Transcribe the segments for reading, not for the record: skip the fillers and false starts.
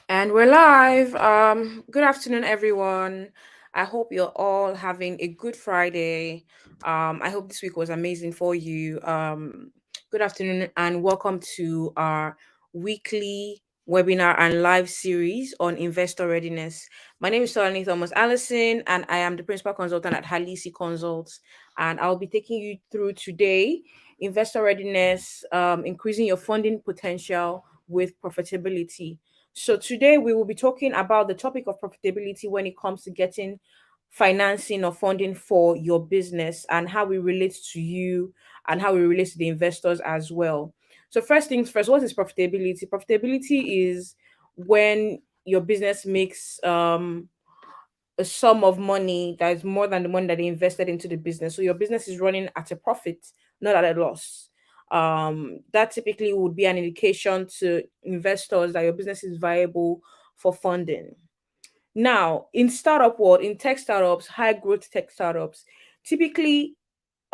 And we're live. Good afternoon, everyone. I hope you're all having a good Friday. I hope this week was amazing for you. Good afternoon, and welcome to our weekly webinar and live series on investor readiness. My name is Solani Thomas Allison, and I am the principal consultant at Halisi Consults. And I'll be taking you through today investor readiness, increasing your funding potential with profitability. So today we will be talking about the topic of profitability when it comes to getting financing or funding for your business and how it relates to you and how it relates to the investors as well. So first things first, what is profitability? Profitability is when your business makes a sum of money that is more than the money that they invested into the business. So your business is running at a profit, not at a loss. That typically would be an indication to investors that your business is viable for funding. Now, in startup world, in tech startups, high growth tech startups, typically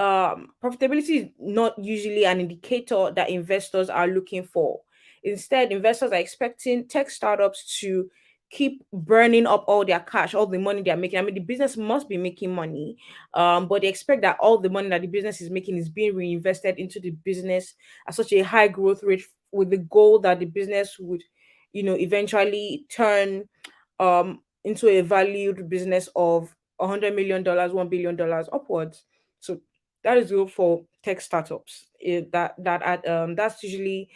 profitability is not usually an indicator that investors are looking for. Instead, investors are expecting tech startups to keep burning up all their cash, all the money they're making. I mean, the business must be making money, but they expect that all the money that the business is making is being reinvested into the business at such a high growth rate, with the goal that the business would, eventually turn into a valued business of $100 million, $1 billion upwards. So that is good for tech startups. That's usually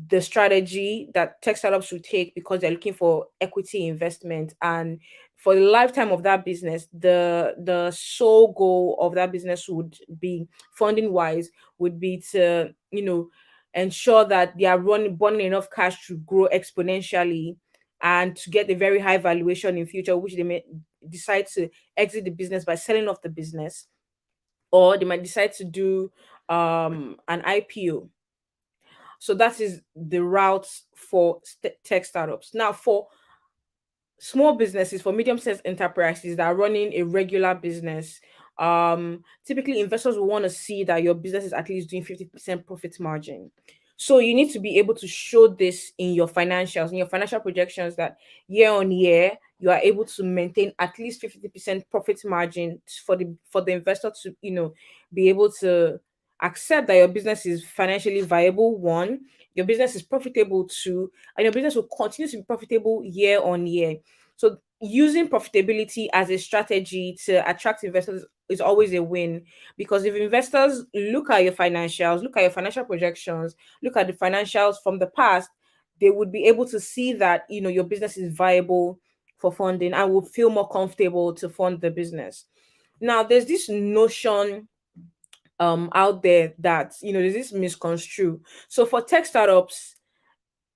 the strategy that tech startups should take because they're looking for equity investment. And for the lifetime of that business, the sole goal of that business would be, funding wise, would be to ensure that they are burning enough cash to grow exponentially and to get a very high valuation in future, which they may decide to exit the business by selling off the business, or they might decide to do an IPO. So that is the route for tech startups. Now, for small businesses, for medium-sized enterprises that are running a regular business, typically investors will want to see that your business is at least doing 50% profit margin. So you need to be able to show this in your financials, in your financial projections, that year on year you are able to maintain at least 50% profit margin for the investor to be able to accept that your business is financially viable. One, your business is profitable. Two, and your business will continue to be profitable year on year. So using profitability as a strategy to attract investors is always a win, because if investors look at your financials, look at your financial projections, look at the financials from the past, they would be able to see that your business is viable for funding and will feel more comfortable to fund the business. Now, there's this notion out there that there's this misconstrue. So for tech startups,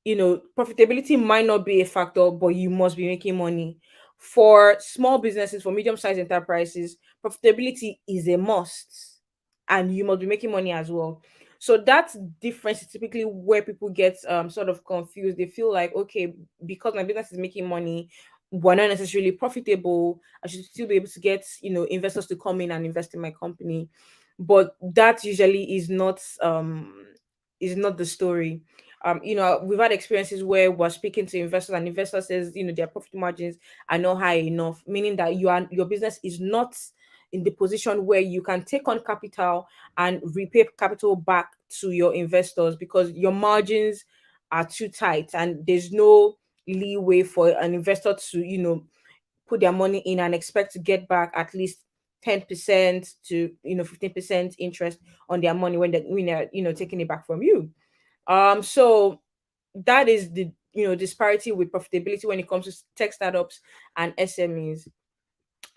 profitability might not be a factor, but you must be making money. For small businesses, for medium-sized enterprises, profitability is a must, and you must be making money as well. So that difference is typically where people get sort of confused. They feel like, okay, because my business is making money, we're not necessarily profitable. I should still be able to get investors to come in and invest in my company. But that usually is not the story. We've had experiences where we're speaking to investors and investor says, their profit margins are not high enough, meaning that your business is not in the position where you can take on capital and repay capital back to your investors because your margins are too tight and there's no leeway for an investor to, put their money in and expect to get back at least 10% to 15% interest on their money when they're taking it back from you. So that is the disparity with profitability when it comes to tech startups and SMEs.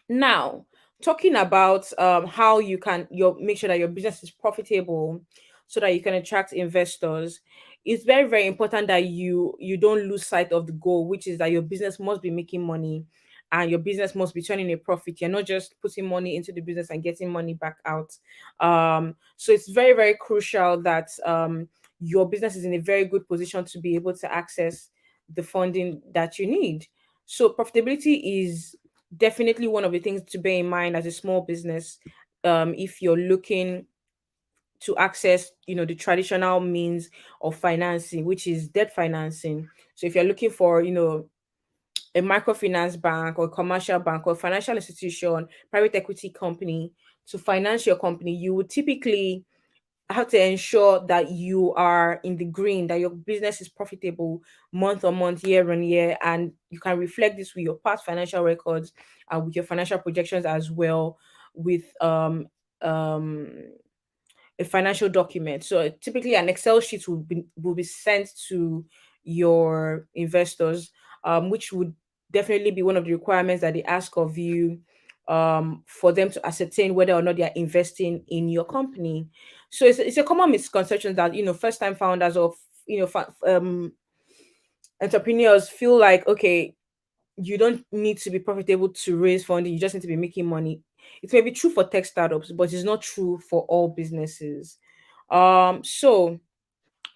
Now, talking about how you can make sure that your business is profitable so that you can attract investors, it's very, very important that you don't lose sight of the goal, which is that your business must be making money and your business must be turning a profit. You're not just putting money into the business and getting money back out. So it's very, very crucial that your business is in a very good position to be able to access the funding that you need. So profitability is definitely one of the things to bear in mind as a small business, if you're looking to access, the traditional means of financing, which is debt financing. So if you're looking for, a microfinance bank or commercial bank or financial institution, private equity company to finance your company, you would typically have to ensure that you are in the green, that your business is profitable month on month, year on year, and you can reflect this with your past financial records and with your financial projections as well, with um a financial document. So typically an Excel sheet will be sent to your investors, which would definitely be one of the requirements that they ask of you, for them to ascertain whether or not they are investing in your company. So it's a common misconception that, first time founders of, entrepreneurs feel like, okay, you don't need to be profitable to raise funding, you just need to be making money. It may be true for tech startups, but it's not true for all businesses. So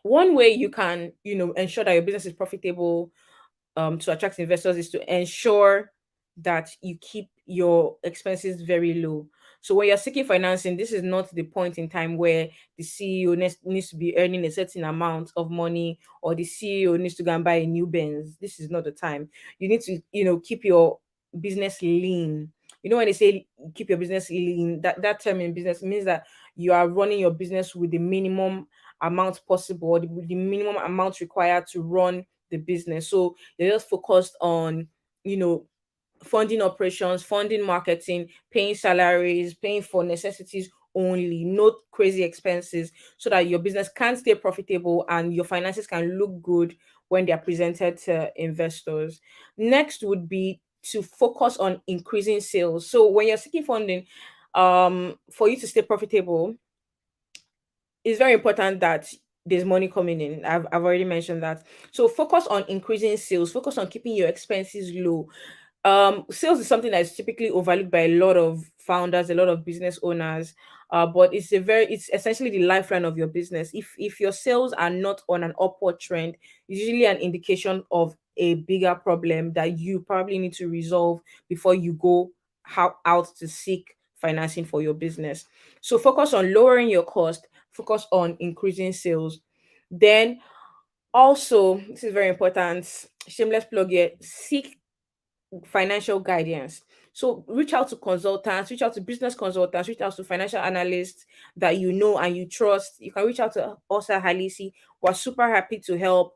one way you can, ensure that your business is profitable, to attract investors, is to ensure that you keep your expenses very low. So when you're seeking financing, this is not the point in time where the CEO needs to be earning a certain amount of money, or the CEO needs to go and buy a new Benz. This is not the time. You need to, keep your business lean. When they say keep your business lean, that term in business means that you are running your business with the minimum amount possible, or the minimum amount required to run the business. So they're just focused on, you know, funding operations, funding marketing, paying salaries, paying for necessities only, no crazy expenses, so that your business can stay profitable and your finances can look good when they are presented to investors. Next would be to focus on increasing sales. So when you're seeking funding, for you to stay profitable, it's very important that there's money coming in. I've already mentioned that. So focus on increasing sales, focus on keeping your expenses low. Sales is something that is typically overlooked by a lot of founders, a lot of business owners. But it's essentially the lifeline of your business. If your sales are not on an upward trend, it's usually an indication of a bigger problem that you probably need to resolve before you go out to seek financing for your business. So focus on lowering your cost, focus on increasing sales. Then also, this is very important, shameless plug here, seek financial guidance. So reach out to consultants, reach out to business consultants, reach out to financial analysts that you know and you trust. You can reach out to us at Halisi. We're super happy to help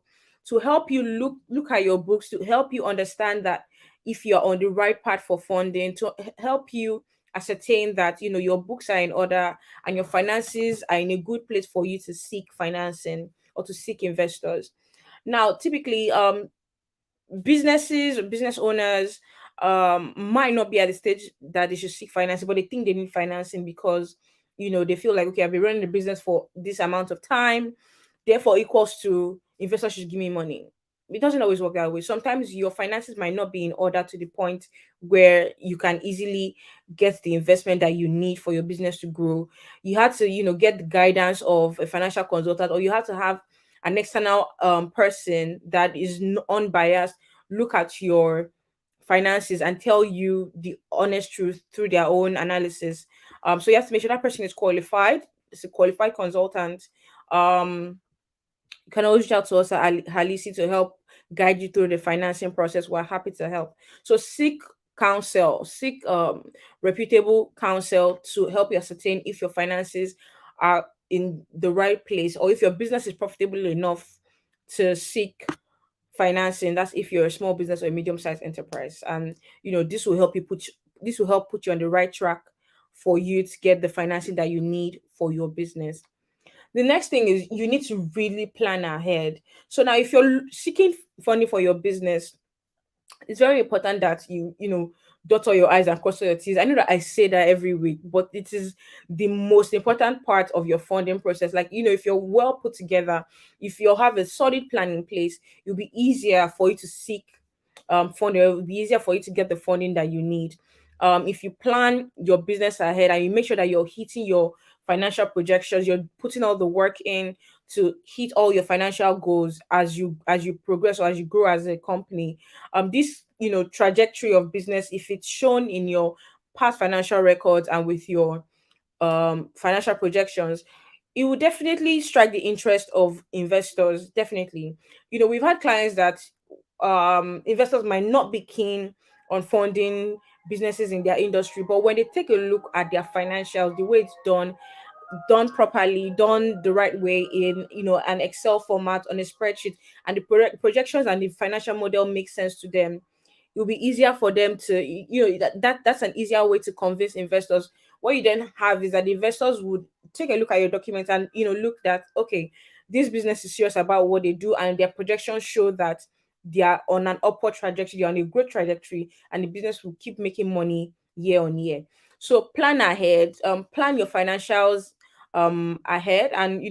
you look at your books, to help you understand that if you're on the right path for funding, to help you ascertain that your books are in order and your finances are in a good place for you to seek financing or to seek investors. Now, typically, businesses or business owners might not be at the stage that they should seek financing, but they think they need financing because they feel like, okay, I've been running the business for this amount of time, therefore equals to investors should give me money. It doesn't always work that way. Sometimes your finances might not be in order to the point where you can easily get the investment that you need for your business to grow. You had to, get the guidance of a financial consultant, or you have to have an external person that is unbiased look at your finances and tell you the honest truth through their own analysis. So you have to make sure that person is qualified. It's a qualified consultant. You can always reach out to us at Halisi to help guide you through the financing process. We're happy to help. So seek counsel, seek reputable counsel to help you ascertain if your finances are in the right place, or if your business is profitable enough to seek financing. That's if you're a small business or a medium-sized enterprise. And this will help put you on the right track for you to get the financing that you need for your business. The next thing is you need to really plan ahead. So now if you're seeking funding for your business, it's very important that you dot all your I's and cross all your T's. I know that I say that every week, but it is the most important part of your funding process. Like, if you're well put together, if you have a solid plan in place, it'll be easier for you to seek funding. It will be easier for you to get the funding that you need. If you plan your business ahead and you make sure that you're hitting your financial projections, you're putting all the work in to hit all your financial goals as you progress or as you grow as a company. This trajectory of business, if it's shown in your past financial records and with your financial projections, it will definitely strike the interest of investors. Definitely, we've had clients that investors might not be keen on funding businesses in their industry, but when they take a look at their financials, the way it's done properly, done the right way in an Excel format on a spreadsheet, and the projections and the financial model make sense to them, it'll be easier for them to that's an easier way to convince investors. What you then have is that the investors would take a look at your documents and look that, okay, this business is serious about what they do, and their projections show that they are on an upward trajectory, they're on a growth trajectory, and the business will keep making money year on year. So plan ahead, plan your financials ahead, and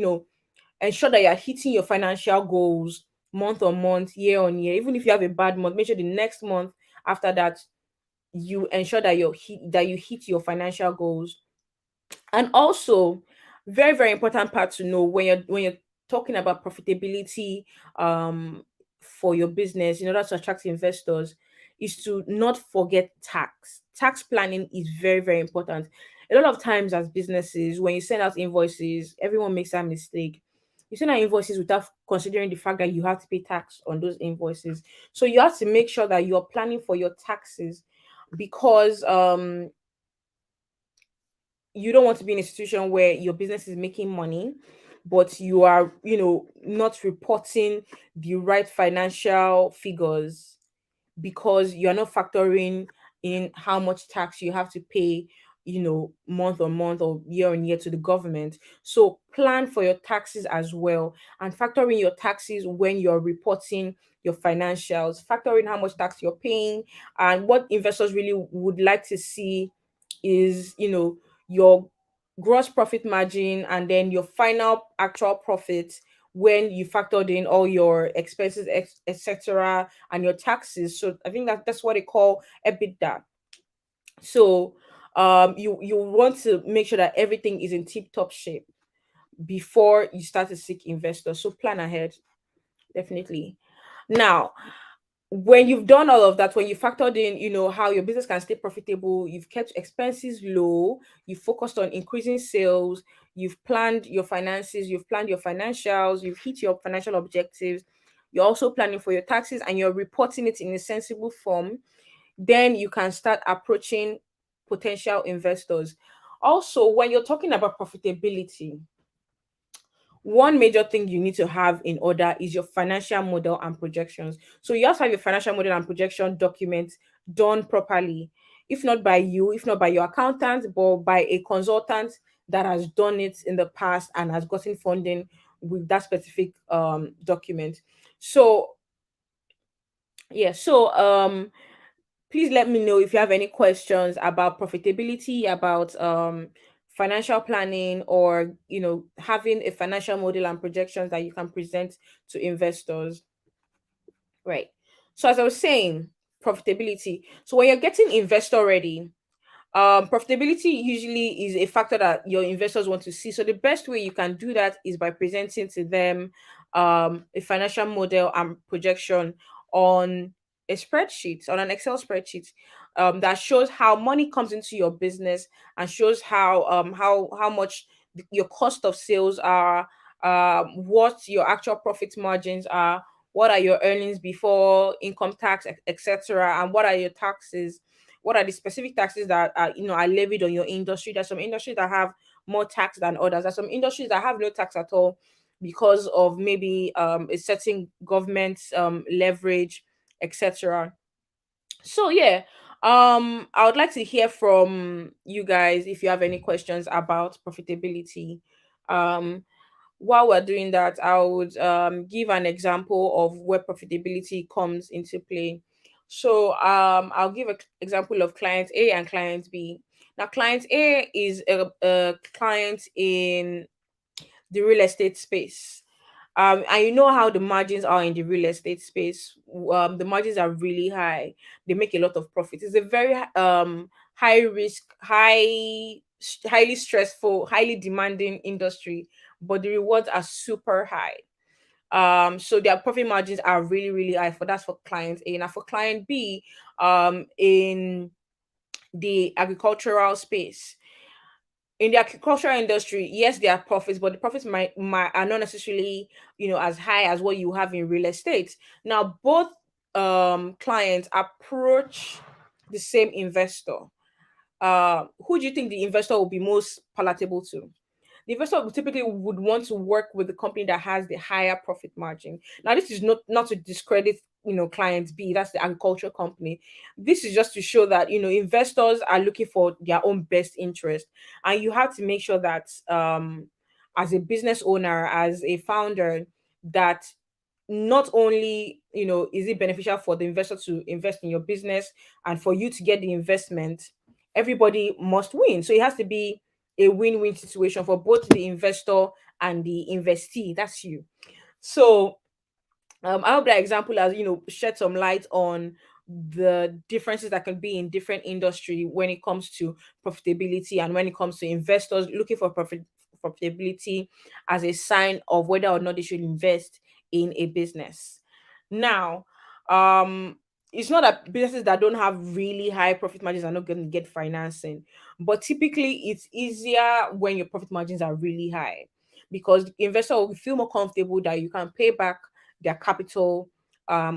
ensure that you're hitting your financial goals month on month, year on year. Even if you have a bad month, make sure the next month after that you ensure that you hit your financial goals. And also, very very important part to know when you're talking about profitability for your business in order to attract investors, is to not forget tax planning is very very important. A lot of times as businesses, when you send out invoices, everyone makes that mistake. You send out invoices without considering the fact that you have to pay tax on those invoices. So you have to make sure that you're planning for your taxes, because you don't want to be in a situation where your business is making money, but you are, not reporting the right financial figures, because you're not factoring in how much tax you have to pay, month on month or year on year to the government. So plan for your taxes as well, and factor in your taxes when you're reporting your financials. Factor in how much tax you're paying, and what investors really would like to see is, your gross profit margin, and then your final actual profit when you factored in all your expenses, etc., and your taxes. So I think that's what they call EBITDA. So you want to make sure that everything is in tip top shape before you start to seek investors. So plan ahead, definitely. Now, when you've done all of that, when you factored in, how your business can stay profitable, you've kept expenses low, you focused on increasing sales, you've planned your finances, you've planned your financials, you've hit your financial objectives, you're also planning for your taxes, and you're reporting it in a sensible form, then you can start approaching potential investors. Also, when you're talking about profitability, one major thing you need to have in order is your financial model and projections. So you have to have your financial model and projection documents done properly. If not by you, if not by your accountant, but by a consultant that has done it in the past and has gotten funding with that specific document. So yeah, so please let me know if you have any questions about profitability, about financial planning, or having a financial model and projections that you can present to investors. Right. So as I was saying, profitability. So when you're getting investor ready, profitability usually is a factor that your investors want to see. So the best way you can do that is by presenting to them a financial model and projection on a spreadsheet, on an Excel spreadsheet, that shows how money comes into your business, and shows how much your cost of sales are, what your actual profit margins are, what are your earnings before income tax, etc., and what are your taxes, what are the specific taxes that are levied on your industry. There's some industries that have more tax than others. There's some industries that have no tax at all because of maybe a certain government leverage, etc. So yeah, I would like to hear from you guys if you have any questions about profitability. um while we're doing that, I would give an example of where profitability comes into play. So I'll give an example of client A and client B. Now, client A is a client in the real estate space. And you know how the margins are in the real estate space. The margins are really high. They make a lot of profit. It's a very high risk, highly stressful, highly demanding industry, but the rewards are super high. So their profit margins are really, really high. That's for client A. Now for client B, in the agricultural space, in the agricultural industry, yes, there are profits, but the profits might are not necessarily, as high as what you have in real estate. Now, both clients approach the same investor. Who do you think the investor will be most palatable to? The investor typically would want to work with the company that has the higher profit margin. Now, this is not to discredit, clients B, that's the agricultural company. This is just to show that, investors are looking for their own best interest. And you have to make sure that, as a business owner, as a founder, that not only, is it beneficial for the investor to invest in your business and for you to get the investment, everybody must win. So it has to be a win-win situation for both the investor and the investee. That's you. So I hope that example has, shed some light on the differences that can be in different industry when it comes to profitability, and when it comes to investors looking for profitability as a sign of whether or not they should invest in a business. Now, it's not that businesses that don't have really high profit margins are not going to get financing, but typically it's easier when your profit margins are really high, because the investor will feel more comfortable that you can pay back their capital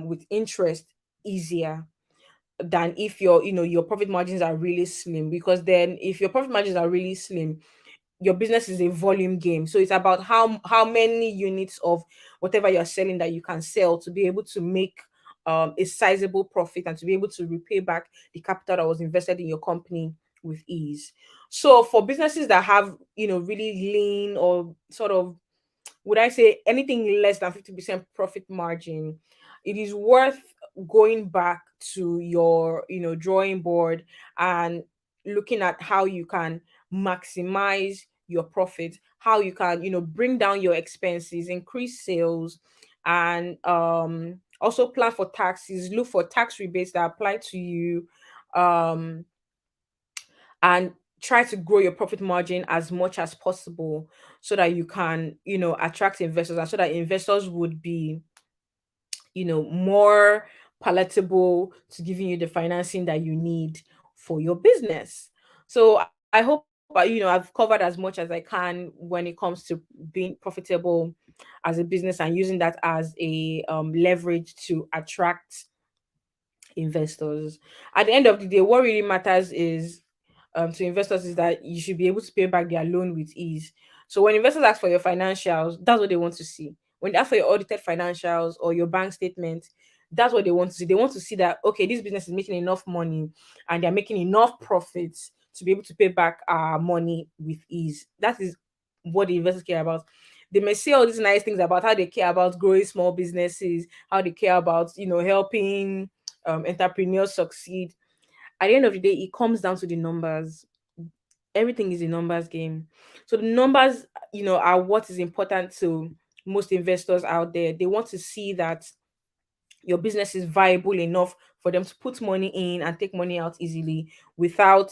with interest easier than if your profit margins are really slim. Because then if your profit margins are really slim, your business is a volume game. So it's about how many units of whatever you're selling that you can sell to be able to make a sizable profit, and to be able to repay back the capital that was invested in your company with ease. So for businesses that have, really lean, or sort of, would I say, anything less than 50% profit margin, it is worth going back to your, drawing board, and looking at how you can maximize your profit, how you can, bring down your expenses, increase sales, and also plan for taxes, look for tax rebates that apply to you, um and try to grow your profit margin as much as possible, so that you can, attract investors, and so that investors would be, more palatable to giving you the financing that you need for your business. So I hope, I've covered as much as I can when it comes to being profitable as a business, and using that as a leverage to attract investors. At the end of the day, what really matters is, to investors, is that you should be able to pay back their loan with ease. So when investors ask for your financials, that's what they want to see. When they ask for your audited financials or your bank statement, that's what they want to see. They want to see that, okay, this business is making enough money, and they're making enough profits to be able to pay back our money with ease. That is what the investors care about. They may say all these nice things about how they care about growing small businesses, how they care about, helping entrepreneurs succeed. At the end of the day, it comes down to the numbers. Everything is a numbers game. So the numbers, are what is important to most investors out there. They want to see that your business is viable enough for them to put money in and take money out easily, without,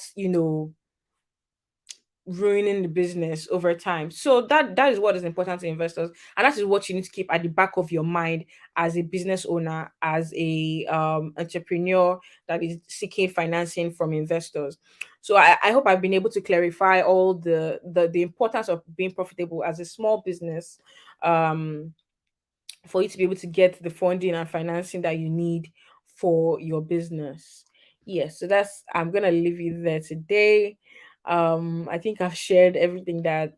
ruining the business over time. So that is what is important to investors, and that is what you need to keep at the back of your mind as a business owner, as a entrepreneur that is seeking financing from investors. So I hope I've been able to clarify all the importance of being profitable as a small business, um for you to be able to get the funding and financing that you need for your business. Yes, so that's I'm gonna leave you there today. I think I've shared everything that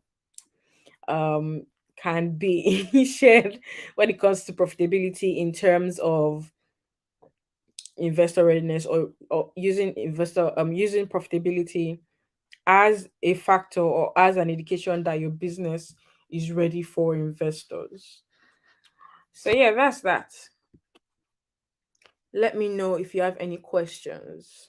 can be shared when it comes to profitability, in terms of investor readiness, or using profitability as a factor, or as an indication that your business is ready for investors. So yeah, that's that. Let me know if you have any questions.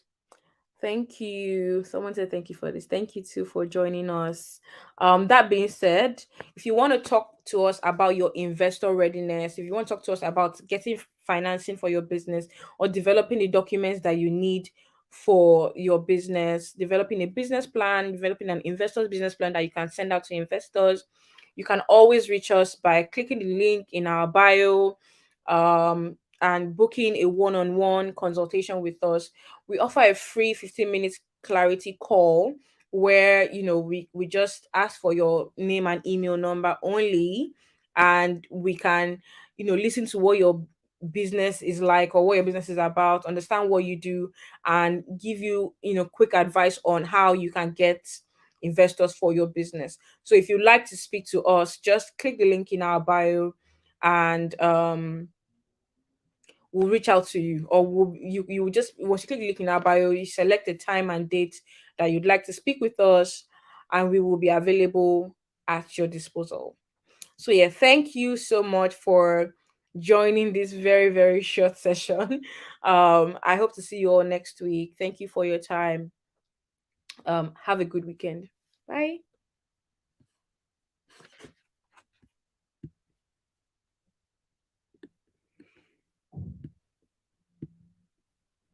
Thank you. Someone said thank you for this. Thank you too for joining us. That being said, if you want to talk to us about your investor readiness, if you want to talk to us about getting financing for your business, or developing the documents that you need for your business, developing a business plan, developing an investor's business plan that you can send out to investors, you can always reach us by clicking the link in our bio, and booking a one-on-one consultation with us. We offer a free 15 minutes clarity call where we just ask for your name and email number only, and we can listen to what your business is like or what your business is about, understand what you do, and give you quick advice on how you can get investors for your business. So if you'd like to speak to us, just click the link in our bio, and we'll reach out to you, or you will just, once you click the link in our bio, you select the time and date that you'd like to speak with us, and we will be available at your disposal. So yeah, thank you so much for joining this very, very short session. I hope to see you all next week. Thank you for your time. Have a good weekend. Bye.